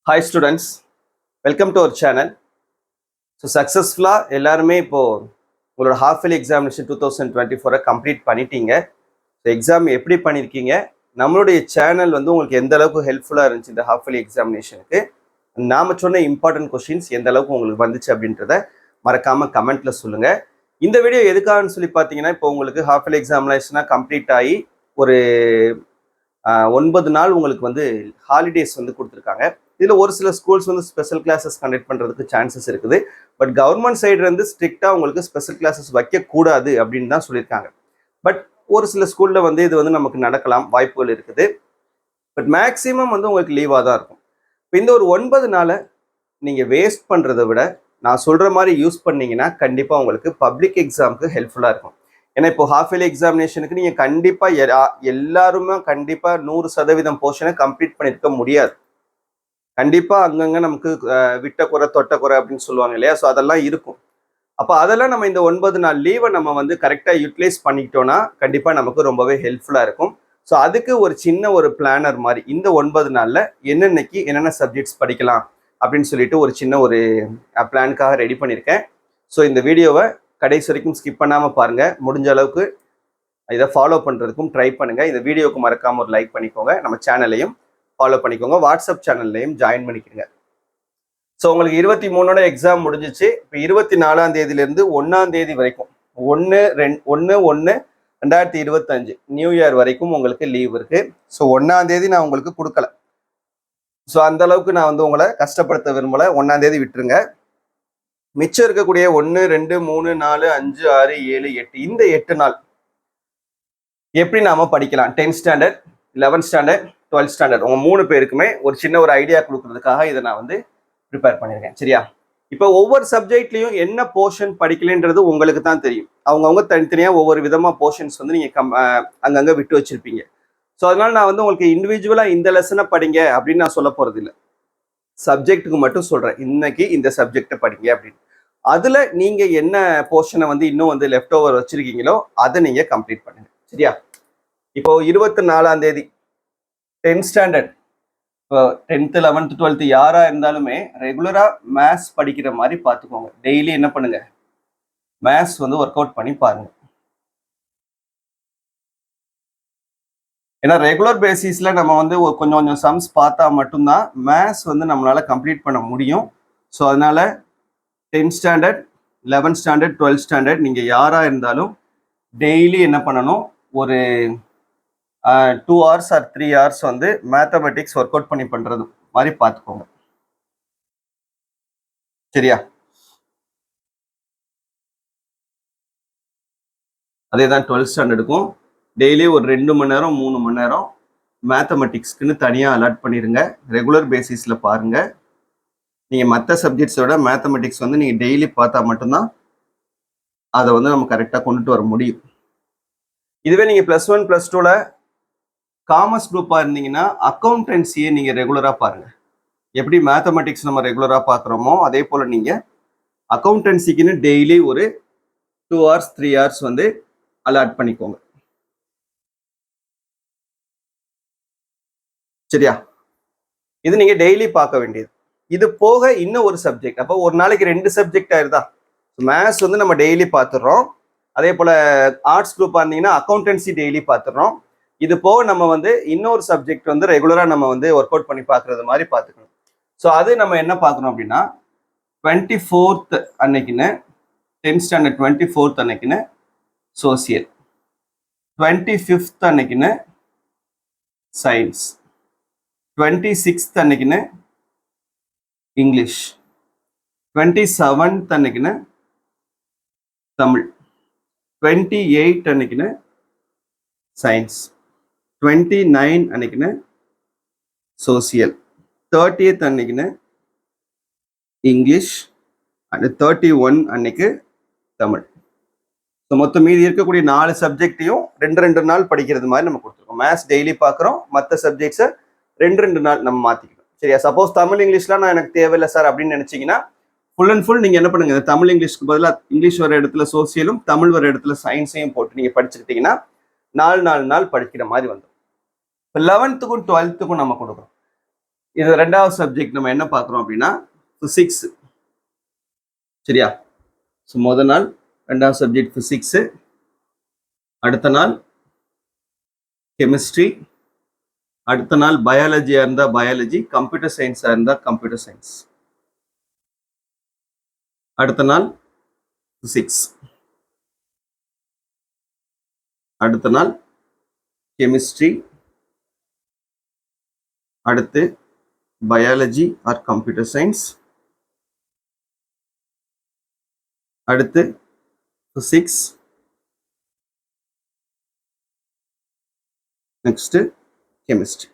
Hi students, welcome to our channel. So successfully எல்லாருமே இப்போ உங்களோட half yearly examination 2024 கம்ப்ளீட் பண்ணிட்டீங்க. ஸோ எக்ஸாம் எப்படி பண்ணியிருக்கீங்க, நம்மளுடைய சேனல் வந்து உங்களுக்கு எந்த அளவுக்கு ஹெல்ப்ஃபுல்லாக இருந்துச்சு இந்த half yearly எக்ஸாமினேஷனுக்கு, நாம சொன்ன இம்பார்ட்டன்ட் கொஸ்டின்ஸ் எந்த அளவுக்கு உங்களுக்கு வந்துச்சு அப்படின்றத மறக்காம கமெண்ட்ல சொல்லுங்க. இந்த வீடியோ எதுக்காகன்னு சொல்லி பார்த்தீங்கன்னா, இப்போ உங்களுக்கு half yearly எக்ஸாமினேஷனாக கம்ப்ளீட் ஆகி ஒரு 9 நாள் உங்களுக்கு வந்து ஹாலிடேஸ் வந்து கொடுத்துருக்காங்க. இதில் ஒரு சில ஸ்கூல்ஸ் வந்து ஸ்பெஷல் கிளாஸஸ் கண்டக்ட் பண்ணுறதுக்கு சான்சஸ் இருக்குது. பட் கவர்மெண்ட் சைடு வந்து ஸ்ட்ரிக்டாக உங்களுக்கு ஸ்பெஷல் கிளாஸஸ் வைக்கக்கூடாது அப்படின்னு தான் சொல்லியிருக்காங்க. பட் ஒரு சில ஸ்கூலில் வந்து இது வந்து நமக்கு நடக்கலாம், வாய்ப்புகள் இருக்குது. பட் மேக்ஸிமம் வந்து உங்களுக்கு லீவாக தான் இருக்கும். இப்போ இந்த ஒரு 9 நாளை நீங்கள் வேஸ்ட் பண்ணுறதை விட நான் சொல்கிற மாதிரி யூஸ் பண்ணிங்கன்னா கண்டிப்பாக உங்களுக்கு பப்ளிக் எக்ஸாமுக்கு ஹெல்ப்ஃபுல்லாக இருக்கும். ஏன்னா இப்போ ஹாஃப் இயர்லி எக்ஸாமினேஷனுக்கு நீங்கள் கண்டிப்பாக எல்லாருமே கண்டிப்பாக 100% போர்ஷனை கம்ப்ளீட் பண்ணியிருக்க முடியாது. கண்டிப்பாக அங்கங்கே நமக்கு விட்ட குறை தொட்ட குறை அப்படின்னு சொல்லுவாங்க இல்லையா, ஸோ அதெல்லாம் இருக்கும். அப்போ அதெல்லாம் நம்ம இந்த 9 நாள் லீவை நம்ம வந்து கரெக்டாக யூட்டிலைஸ் பண்ணிக்கிட்டோம்னா கண்டிப்பாக நமக்கு ரொம்பவே ஹெல்ப்ஃபுல்லாக இருக்கும். ஸோ அதுக்கு ஒரு சின்ன ஒரு பிளானர் மாதிரி இந்த 9 நாளில் என்னென்னைக்கு என்னென்ன சப்ஜெக்ட்ஸ் படிக்கலாம் அப்படின்னு சொல்லிட்டு ஒரு சின்ன ஒரு பிளானுக்காக ரெடி பண்ணியிருக்கேன். ஸோ இந்த வீடியோவை கடைசி வரைக்கும் ஸ்கிப் பண்ணாமல் பாருங்கள். முடிஞ்ச அளவுக்கு இதை ஃபாலோ பண்ணுறதுக்கும் ட்ரை பண்ணுங்கள். இந்த வீடியோவுக்கு மறக்காமல் ஒரு லைக் பண்ணிக்கோங்க, நம்ம சேனலையும் ஃபாலோ பண்ணிக்கோங்க, வாட்ஸ்அப் சேனல்லையும் ஜாயின் பண்ணிக்கிறீங்க. ஸோ உங்களுக்கு 23 எக்ஸாம் முடிஞ்சிச்சு. இப்போ 24ஆம் தேதியிலேருந்து 1ஆம் தேதி வரைக்கும் 1/1/2025 நியூ இயர் வரைக்கும் உங்களுக்கு லீவ் இருக்கு. ஸோ 1ஆம் தேதி நான் உங்களுக்கு கொடுக்கல. ஸோ அந்த அளவுக்கு நான் வந்து உங்களை கஷ்டப்படுத்த விரும்பலை. 1ஆம் தேதி விட்டுருங்க. மிச்சம் இருக்கக்கூடிய 1, 2, 3, 4, 5, 6, 7, 8 இந்த 8 நாள் எப்படி நாம படிக்கலாம், 10th standard, 11th standard, 12th standard உங்க 3 பேருக்குமே ஒரு சின்ன ஒரு ஐடியா கொடுக்கறதுக்காக இதை நான் வந்து ப்ரிப்பேர் பண்ணியிருக்கேன். சரியா? இப்போ ஒவ்வொரு சப்ஜெக்ட்லையும் என்ன போர்ஷன் படிக்கலன்றது உங்களுக்கு தான் தெரியும். அவங்கவுங்க தனித்தனியாக ஒவ்வொரு விதமாக போர்ஷன்ஸ் வந்து நீங்கள் அங்கங்கே விட்டு வச்சிருப்பீங்க. ஸோ அதனால நான் வந்து உங்களுக்கு இண்டிவிஜுவலாக இந்த லெசனை படிங்க அப்படின்னு நான் சொல்ல போகிறது இல்லை. சப்ஜெக்ட்டுக்கு மட்டும் சொல்கிறேன், இன்னைக்கு இந்த சப்ஜெக்டை படிங்க அப்படின்னு. அதில் நீங்கள் என்ன போர்ஷனை வந்து இன்னும் வந்து லெஃப்ட் ஓவர் வச்சுருக்கீங்களோ அதை நீங்கள் கம்ப்ளீட் பண்ணுங்க. சரியா? இப்போ 24ஆம் தேதி 10th standard, 10th 11th 12th யாராக இருந்தாலுமே ரெகுலராக மேத்ஸ் படிக்கிற மாதிரி பார்த்துக்கோங்க. டெய்லி என்ன பண்ணுங்க, மேத்ஸ் வந்து ஒர்க் அவுட் பண்ணி பாருங்க. ஏன்னா ரெகுலர் பேசிஸில் நம்ம வந்து கொஞ்சம் கொஞ்சம் சம்ஸ் பார்த்தா மட்டும்தான் மேத்ஸ் வந்து நம்மளால கம்ப்ளீட் பண்ண முடியும். ஸோ அதனால 10th standard, 11th standard, 12th standard நீங்கள் யாராக இருந்தாலும் டெய்லி என்ன பண்ணணும், ஒரு 2 hours or 3 hours வந்து மேத்தமெட்டிக்ஸ் ஒர்க் அவுட் பண்ணி பண்ணுறது மாதிரி பார்த்துக்கோங்க. சரியா? அதே தான் 12th ஸ்டாண்டர்டுக்கும் டெய்லி ஒரு 2 மணி நேரம் 3 மணி நேரம் மேத்தமெட்டிக்ஸ்க்குன்னு தனியாக அலாட் பண்ணிடுங்க. ரெகுலர் பேசிஸில் பாருங்கள். நீங்கள் மற்ற சப்ஜெக்ட்ஸோட மேத்தமெட்டிக்ஸ் வந்து நீங்கள் டெய்லி பார்த்தா மட்டும்தான் அதை வந்து நம்ம கரெக்டாக கொண்டுட்டு வர முடியும். இதுவே நீங்கள் +1 +2ல காமர்ஸ் குரூப்பாக இருந்தீங்கன்னா அக்கௌண்டன்சியை நீங்கள் ரெகுலராக பாருங்கள். எப்படி மேத்தமெட்டிக்ஸ் நம்ம ரெகுலராக பார்க்குறோமோ அதே போல் நீங்கள் அக்கௌண்டன்சிக்குன்னு டெய்லி ஒரு 2 hours 3 hours வந்து அலாட் பண்ணிக்கோங்க. சரியா? இது நீங்கள் டெய்லி பார்க்க வேண்டியது. இது போக இன்னும் ஒரு சப்ஜெக்ட், அப்போ ஒரு நாளைக்கு 2 சப்ஜெக்ட் ஆயிருதா. மேத்ஸ் வந்து நம்ம டெய்லி பார்த்துடுறோம். அதே போல் ஆர்ட்ஸ் குரூப்பாக இருந்தீங்கன்னா அக்கௌண்டன்சி டெய்லி பார்த்துடுறோம். இது போக நம்ம வந்து இன்னொரு சப்ஜெக்ட் வந்து ரெகுலராக நம்ம வந்து ஒர்க் அவுட் பண்ணி பார்க்குறது மாதிரி பார்த்துக்கணும். ஸோ அது நம்ம என்ன பார்க்கணும் அப்படின்னா 24th அன்னைக்குன்னு 10th ஸ்டாண்டர்ட் 24th அன்னைக்குன்னு சோசியல், 25th அன்னைக்குன்னு சயின்ஸ், 26th அன்னைக்குன்னு இங்கிலீஷ், 27th அன்னைக்குன்னு தமிழ், 28 அன்னைக்குன்னு சயின்ஸ், 29 அன்னைக்குன்னு சோசியல், 30th அன்னைக்குன்னு இங்கிலீஷ் அண்ட் 31 அன்னைக்கு தமிழ். ஸோ மொத்தம் மீதி இருக்கக்கூடிய 4 சப்ஜெக்டையும் 2 நாள் படிக்கிறது மாதிரி நம்ம கொடுத்துருக்கோம். மேத்ஸ் டெய்லி பார்க்குறோம், மற்ற சப்ஜெக்ட்ஸை 2 நாள் நம்ம மாற்றிக்கணும். சரியா? சப்போஸ் தமிழ் இங்கிலீஷ்லாம் நான் எனக்கு தேவையில்லை சார் அப்படின்னு நினச்சிங்கன்னா ஃபுல் அண்ட் ஃபுல் நீங்கள் என்ன பண்ணுங்க, தமிழ் இங்கிலீஷ்க்கு பதிலாக இங்கிலீஷ் வர இடத்துல சோசியலும் தமிழ் வர இடத்துல சயின்ஸையும் போட்டு நீங்கள் படிச்சுக்கிட்டீங்கன்னா 4 நாள் படிக்கிற மாதிரி வந்துடும். இப்போ 11th 12th நம்ம கொடுக்குறோம். இது ரெண்டாவது சப்ஜெக்ட் நம்ம என்ன பார்க்குறோம் அப்படின்னா ஃபிசிக்ஸ். சரியா? ஸோ முதல் நாள் ரெண்டாவது சப்ஜெக்ட் ஃபிசிக்ஸு, அடுத்த நாள் கெமிஸ்ட்ரி, அடுத்த நாள் பயாலஜியாக இருந்தால் பயாலஜி, கம்ப்யூட்டர் சயின்ஸாக இருந்தால் கம்ப்யூட்டர் சயின்ஸ். அடுத்த நாள் ஃபிசிக்ஸ், அடுத்த நாள் கெமிஸ்ட்ரி, அடுத்து பயாலஜி ஆர் கம்ப்யூட்டர் சயின்ஸ், அடுத்து ஃபிசிக்ஸ், நெக்ஸ்ட் கெமிஸ்ட்ரி.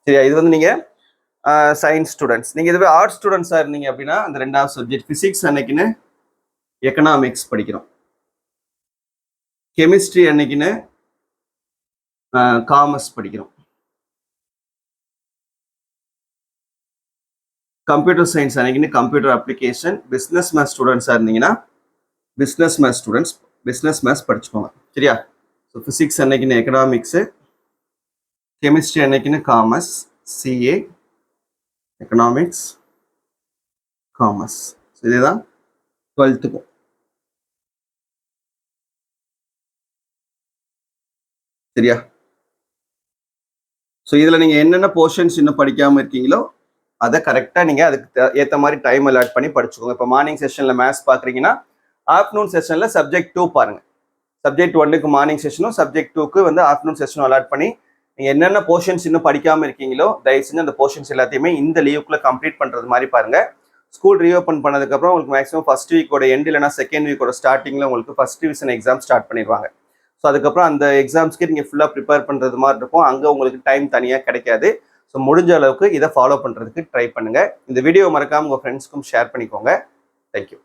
சரியா? இது வந்து நீங்க சயின்ஸ் ஸ்டூடெண்ட்ஸ். நீங்க இதுவே ஆர்ட்ஸ் ஸ்டூடெண்ட்ஸா இருந்தீங்க அப்படின்னா அந்த ரெண்டாவது சப்ஜெக்ட் ஃபிசிக்ஸ் அன்னைக்குன்னு எக்கனாமிக்ஸ் படிக்கிறோம், கெமிஸ்ட்ரி அன்னைக்குன்னு காமர்ஸ் படிக்கிறோம், கம்ப்யூட்டர் சயின்ஸ் அன்னைக்குன்னு கம்ப்யூட்டர் அப்ளிகேஷன். பிஸ்னஸ் மேத்ஸ் ஸ்டூடெண்ட்ஸாக இருந்தீங்கன்னா business maths students business maths படிச்சுக்கோங்க. சரியா? ஸோ ஃபிசிக்ஸ் அன்னைக்குன்னு எக்கனாமிக்ஸு, கெமிஸ்ட்ரி அன்னைக்குன்னு காமர்ஸ், சிஏ, எக்கனாமிக்ஸ், காமர்ஸ். இதுதான் 12க்கும். சரியா? ஸோ இதில் நீங்கள் என்னென்ன போர்ஷன்ஸ் இன்னும் படிக்காமல் இருக்கீங்களோ அதை கரெக்டாக நீங்கள் அதுக்கு ஏற்ற மாதிரி டைம் அலாட் பண்ணி படிச்சுக்கோங்க. இப்போ மார்னிங் செஷனில் மேத்ஸ் பார்க்குறீங்கன்னா ஆஃப்டர்நூன் செஷனில் சப்ஜெக்ட் 2 பாருங்கள். சப்ஜெக்ட் 1க்கு மார்னிங் செஷனும் சப்ஜெக்ட் 2க்கு வந்து ஆஃப்டர்நூன் செஷனும் அலாட் பண்ணி நீங்கள் என்னென்ன போர்ஷன்ஸ் இன்னும் படிக்காமல் இருக்கீங்களோ தயவு செஞ்சு அந்த போர்ஷன்ஸ் எல்லாத்தையுமே இந்த லீவுக்குள்ளே கம்ப்ளீட் பண்ணுறது மாதிரி பாருங்கள். ஸ்கூல் ரீஓப்பன் பண்ணதுக்கப்புறம் உங்களுக்கு மேக்ஸிமம் ஃபர்ஸ்ட் வீக்கோட எண்ட் இல்லைனா செகண்ட் வீக்கோட ஸ்டார்டிங்கில் உங்களுக்கு ஃபர்ஸ்ட் டிவிஷன் எக்ஸாம் ஸ்டார்ட் பண்ணிடுவாங்க. ஸோ அதுக்கப்புறம் அந்த எக்ஸாம்ஸ்க்கு நீங்கள் ஃபுல்லாக ப்ரிப்பேர் பண்ணுறது மாதிரி இருக்கும். அங்கே உங்களுக்கு டைம் தனியாக கிடைக்காது. ஸோ முடிஞ்ச அளவுக்கு இதை ஃபாலோ பண்ணுறதுக்கு ட்ரை பண்ணுங்கள். இந்த வீடியோ மறக்காமல் உங்கள் ஃப்ரெண்ட்ஸ்க்கும் ஷேர் பண்ணிக்கோங்க. தேங்க்யூ.